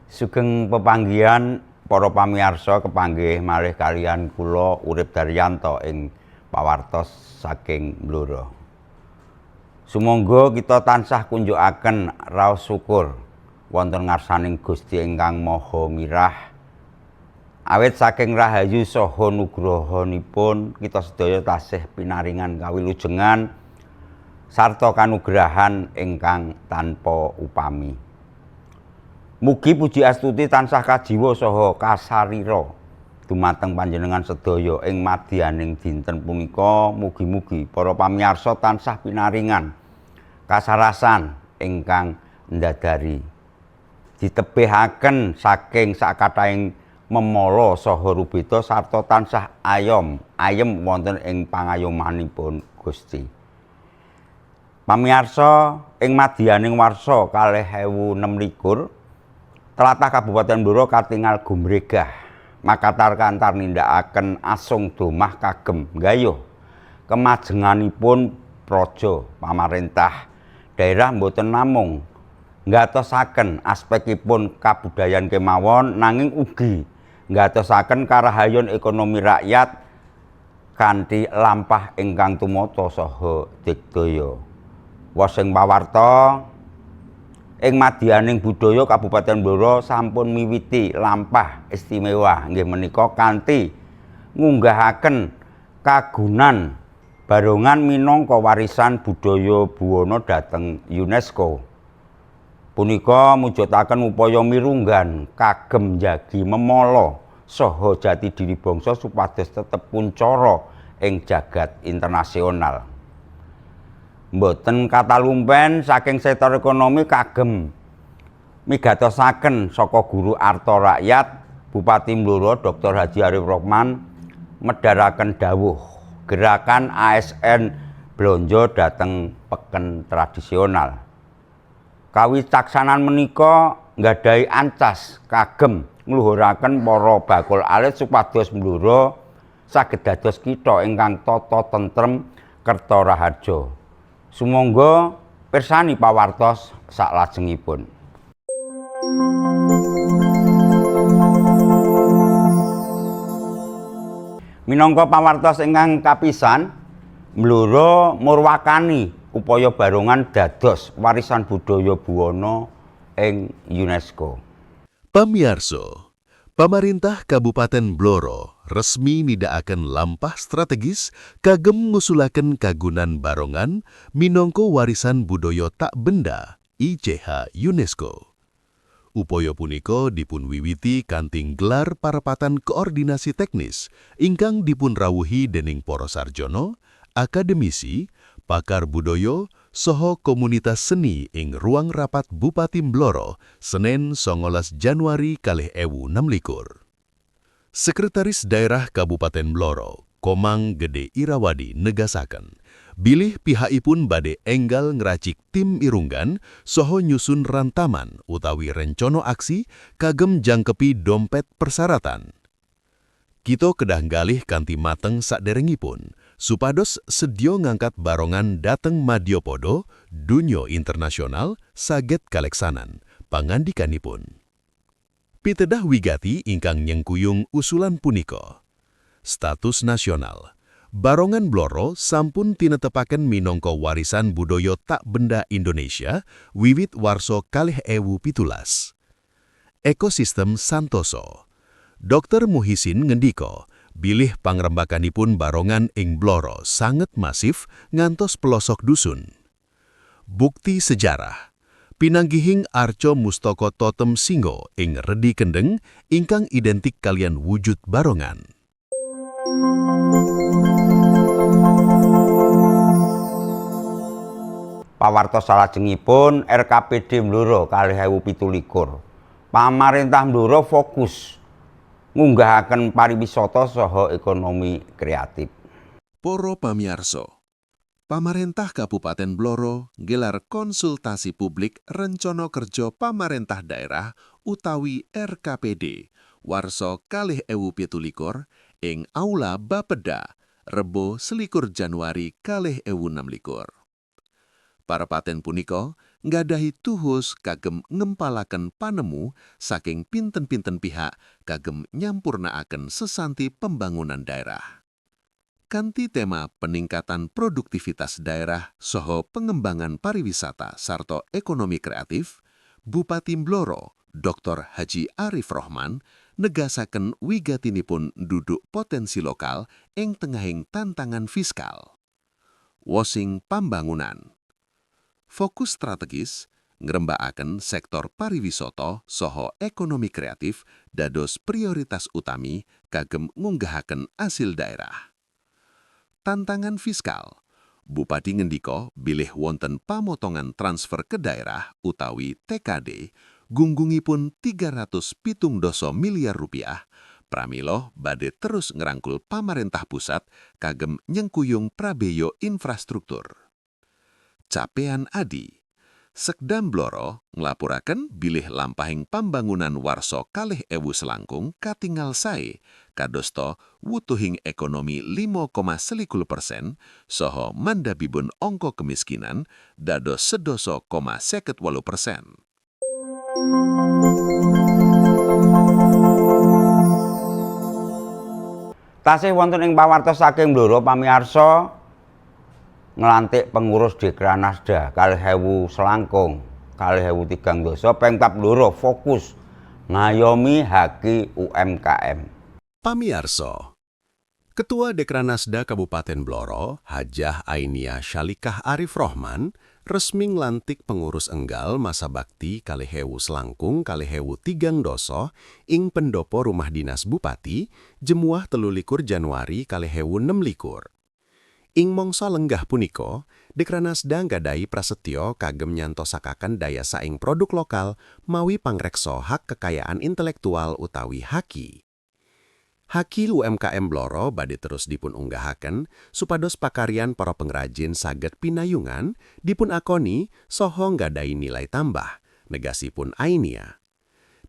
Sugeng pepanggihan para pamirsa kepanggih malih kaliyan kula Urip Daryanto ing pawartos saking Blora. Sumangga kita tansah kunjukaken raos syukur wonten ngarsaning Gusti ingkang Maha Mirah. Awit saking rahayu saha nugrahanipun kita sedaya tasih pinaringan kawilujengan sarta kanugrahan ingkang tanpa upami. Mugi puji astuti tansah kajiwa saha kasarira dumateng panjenengan sedaya ing madyaning dinten punika. Mugi-mugi para pamirsa tansah pinaringan kasarasan ingkang ndadari ditebihaken saking sakathahing memala saha rubeda sarta tansah ayem wonten ing pangayomanipun Gusti. Pamirsa ing madyaning warsa 2026 tlatah Kabupaten Blora katingal gumregah makatar kantar nindakaken asung domah kagem nggayuh kemajenganipun praja pamarentah daerah boten namung nggatosaken aspekipun kabudayan kemawon nanging ugi nggatosaken karahayon ekonomi rakyat kanthi lampah ingkang tumata saha digdaya. Wasing pawarta ing madyaning budaya Kabupaten Blora sampun miwiti lampah istimewa inggih menika kanthi ngunggahaken kagunan Barongan minangka warisan budaya buwana dhateng UNESCO. Punika mujudaken upaya mirunggan kagem njagi memala saha jati diri bangsa supados tetep puncara ing jagat internasional. Mboten katalumpen saking sektor ekonomi kagem migatosaken saka guru arta rakyat Bupati Blora Dr. Haji Arif Rohman medharaken dawuh gerakan ASN blonjo dhateng peken tradisional. Kawicaksanan menika nggadahi ancas kagem ngluhuraken para bakul alit supados Blora saged dados kitha ingkang tata tentrem kerta raharja. Sumangga pirsani pawartos saklajengipun. Minangka pawartos ingkang kapisan, Blora murwakani upaya Barongan dados warisan budaya buwana ing UNESCO. Pamirsa, Pamarintah Kabupaten Blora resmi nindakaken lampah strategis kagem ngusulaken kagunan Barongan minangka warisan budaya tak benda ICH UNESCO. Upaya punika dipunwiwiti kanthi gelar parapatan koordinasi teknis ingkang dipunrawuhi dening para sarjana, akademisi, pakar budaya, saha komunitas seni ing ruang rapat Bupati Blora Senin 19 Januari 2026. Sekretaris Daerah Kabupaten Blora, Komang Gede Irawadi negasaken, bilih pihakipun badhe enggal ngracik tim irunggan saha nyusun rantaman utawi rencana aksi kagem jangkepi dompet persyaratan. Kita kedah nggalih kanthi mateng saderengipun supados sedya ngangkat Barongan dhateng madyapada dunya internasional saged kaleksanan pangandikanipun. Pitedah wigati ingkang nyengkuyung usulan punika. Status nasional. Barongan Blora sampun tinetepaken minangka warisan budaya tak benda Indonesia wiwit warsa 2017. Ekosistem santoso. Dr. Muhisin ngendika, bilih pangrembakanipun Barongan ing Blora sanget masif ngantos pelosok dusun. Bukti sejarah. Pinanggihing arca mustaka totem singgo ing Redi Kendeng ingkang identik kalian wujud Barongan. Pawartos salajengipun RKPD Blora 2017. Pamarintah Blora fokus ngunggahaken pariwisata saha ekonomi kreatif. Para pamirsa, Pamarentah Kabupaten Blora gelar konsultasi publik rencana kerja pamarentah daerah utawi RKPD warsa 2017 ing Aula Bapeda Rebo 21 Januari 2026. Parapaten punika nggadahi tuhus kagem ngempalaken panemu saking pinten-pinten pihak kagem nyampurnaaken sesanti pembangunan daerah. Kanthi tema peningkatan produktivitas daerah soho pengembangan pariwisata sarta ekonomi kreatif, Bupati Blora Dr. Haji Arif Rohman negasaken wigatinipun duduk potensi lokal ing tengahing tantangan fiskal. Wosing pambangunan. Fokus strategis ngrembakaken sektor pariwisata saha ekonomi kreatif dados prioritas utami kagem ngunggahaken asil daerah. Tantangan fiskal. Bupati ngendika bilih wonten pamotongan transfer ke daerah utawi TKD gunggungipun 370 miliar rupiah pramila badhe terus ngerangkul pamarentah pusat kagem nyengkuyung prabeyo infrastruktur. Capaian Adi. Sekdam Blora nglapuraken bilih lampahing pambangunan warsa 2000 selangkung katingal sae kadosta wutuhing ekonomi 5,1% saha mandhabipun angka kemiskinan dados 11,58%. Tasih wonten ing pawartos saking Blora pamirsa nglantik pengurus Dekranasda 2000 selangkung 2013 Pemkab Blora fokus ngayomi haki UMKM. Pamiarso, Ketua Dekranasda Kabupaten Blora, Hajah Ainia Syalikah Arif Rohman, resmi nglantik pengurus enggal masa bakti 2000 selangkung 2013 ing pendopo rumah dinas Bupati, Jemuah 23 Januari 2026. Ing mangsa lenggah punika, Dekranasda nggadahi prasetyo kagem nyantosakaken daya saing produk lokal mawi pangreksa hak kekayaan intelektual utawi haki. Haki UMKM Blora badhe terus dipun unggahaken supados pakaryan para pengrajin saged pinayungan dipun akoni saha nggadahi nilai tambah, negasipun Ainia.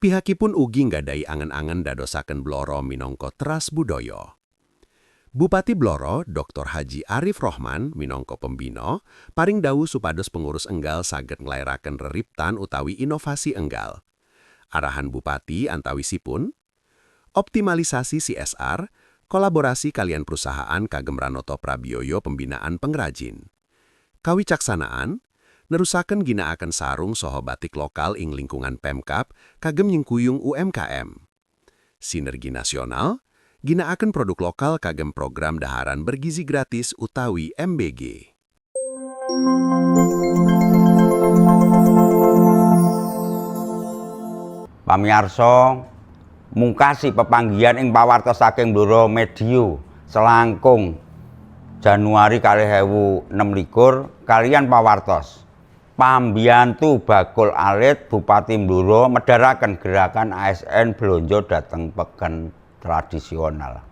Pihakipun ugi nggadahi angen-angen dadosaken Blora minangka teras budaya. Bupati Blora Dr. Haji Arif Rohman minangka pembina paring dawuh supados pengurus enggal saged nglairaken reriptan utawi inovasi enggal. Arahan Bupati antawisipun optimalisasi CSR, kolaborasi kalian perusahaan kagem Ranoto Prabiyoyo pembinaan pengrajin. Kawicaksanaan, nerusaken ginakaken sarung saha batik lokal ing lingkungan Pemkab kagem nyengkuyung UMKM. Sinergi nasional, ginakaken produk lokal kagem program daharan bergizi gratis utawi MBG. Pamirsa, mungkasi pepanggihan ing pawartos saking Blora Medio selangkung Januari 2026 kalian pawartos pambiyantu bakul alit Bupati Blora medharaken gerakan ASN blonjo dateng peken tradisional.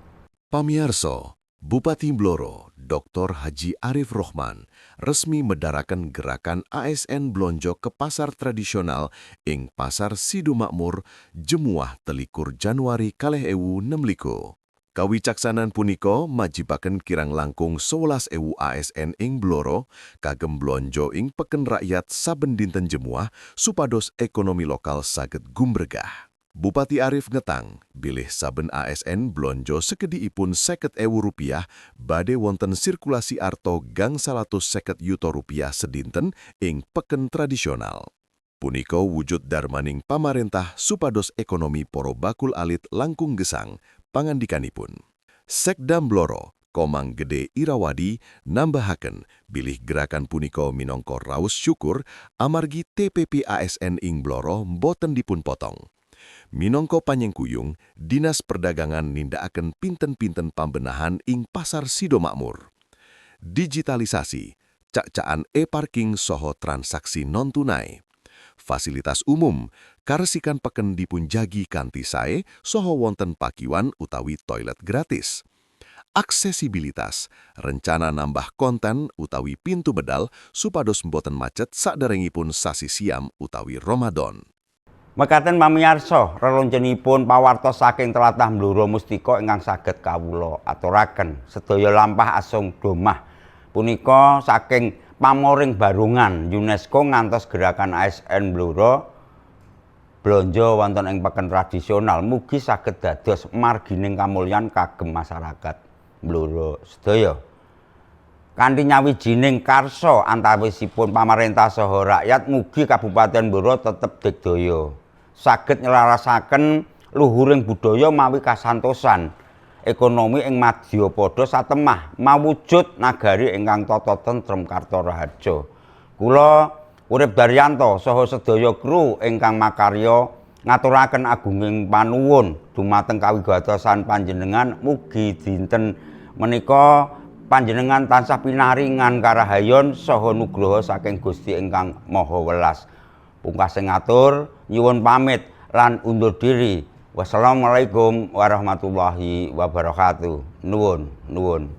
Pamiarso, Bupati Blora Dr. Haji Arif Rohman resmi medaraken gerakan ASN Blonjo ke pasar tradisional ing Pasar Sido Makmur Jemuah 23 Januari 2026. Kawicaksanan punika majibaken kirang langkung 11.000 ASN ing Blora kagem blonjo ing peken rakyat saben dinten Jemuah supados ekonomi lokal saged gumregah. Bupati Arif ngetang, bilih saben ASN blonjo sekediipun 50.000 rupiah badhe wonten sirkulasi arto gang 150 yuta rupiah sedinten ing peken tradisional. Punika wujud darmaning pamarentah supados ekonomi poro bakul alit langkung gesang pangandikanipun. Sekdam Blora Komang Gede Irawadi nambahaken bilih gerakan punika minangka raos syukur amargi TPP ASN ing Blora boten dipun potong. Minangka panyengkuyung, Dinas Perdagangan nindakaken pinten-pinten pambenahan ing Pasar Sido Makmur. Digitalisasi, cak-cakan e-parking soho transaksi non-tunai. Fasilitas umum, karesikan peken dipunjagi kanthi sae soho wonten pakiwan utawi toilet gratis. Aksesibilitas, rencana nambah konten utawi pintu bedal supados mboten macet saderengipun sasi siam utawi Ramadan. Mekaten pamiyarsa, relonjenipun pawartos saking tlatah Blora Mustika ingkang saged kawula aturaken. Sedaya lampah asung domah punika saking pamoring barungan UNESCO ngantos gerakan ASN Blora blanja wonten ing peken tradisional mugi saged dados margining kamulyan kagem masyarakat Blora sedaya. Kanthi nyawijining karsa antawisipun pamarentah saha rakyat mugi Kabupaten Blora tetep digdaya saged nylarasaken luhuring budaya mawi kasantosan ekonomi ing Madyapada satemah mawujud nagari ingkang tata tentrem karta raharja. Kula Urip Daryanto saha sedaya kru ingkang makarya ngaturaken agunging panuwun dumateng kawigatosan panjenengan mugi dinten menika panjenengan tansah pinaringan karahayon saha nugraha saking Gusti ingkang Maha Welas. Pungkasing ngatur nyuwun pamit lan undur diri. Wassalamualaikum warahmatullahi wabarakatuh. Nuwun.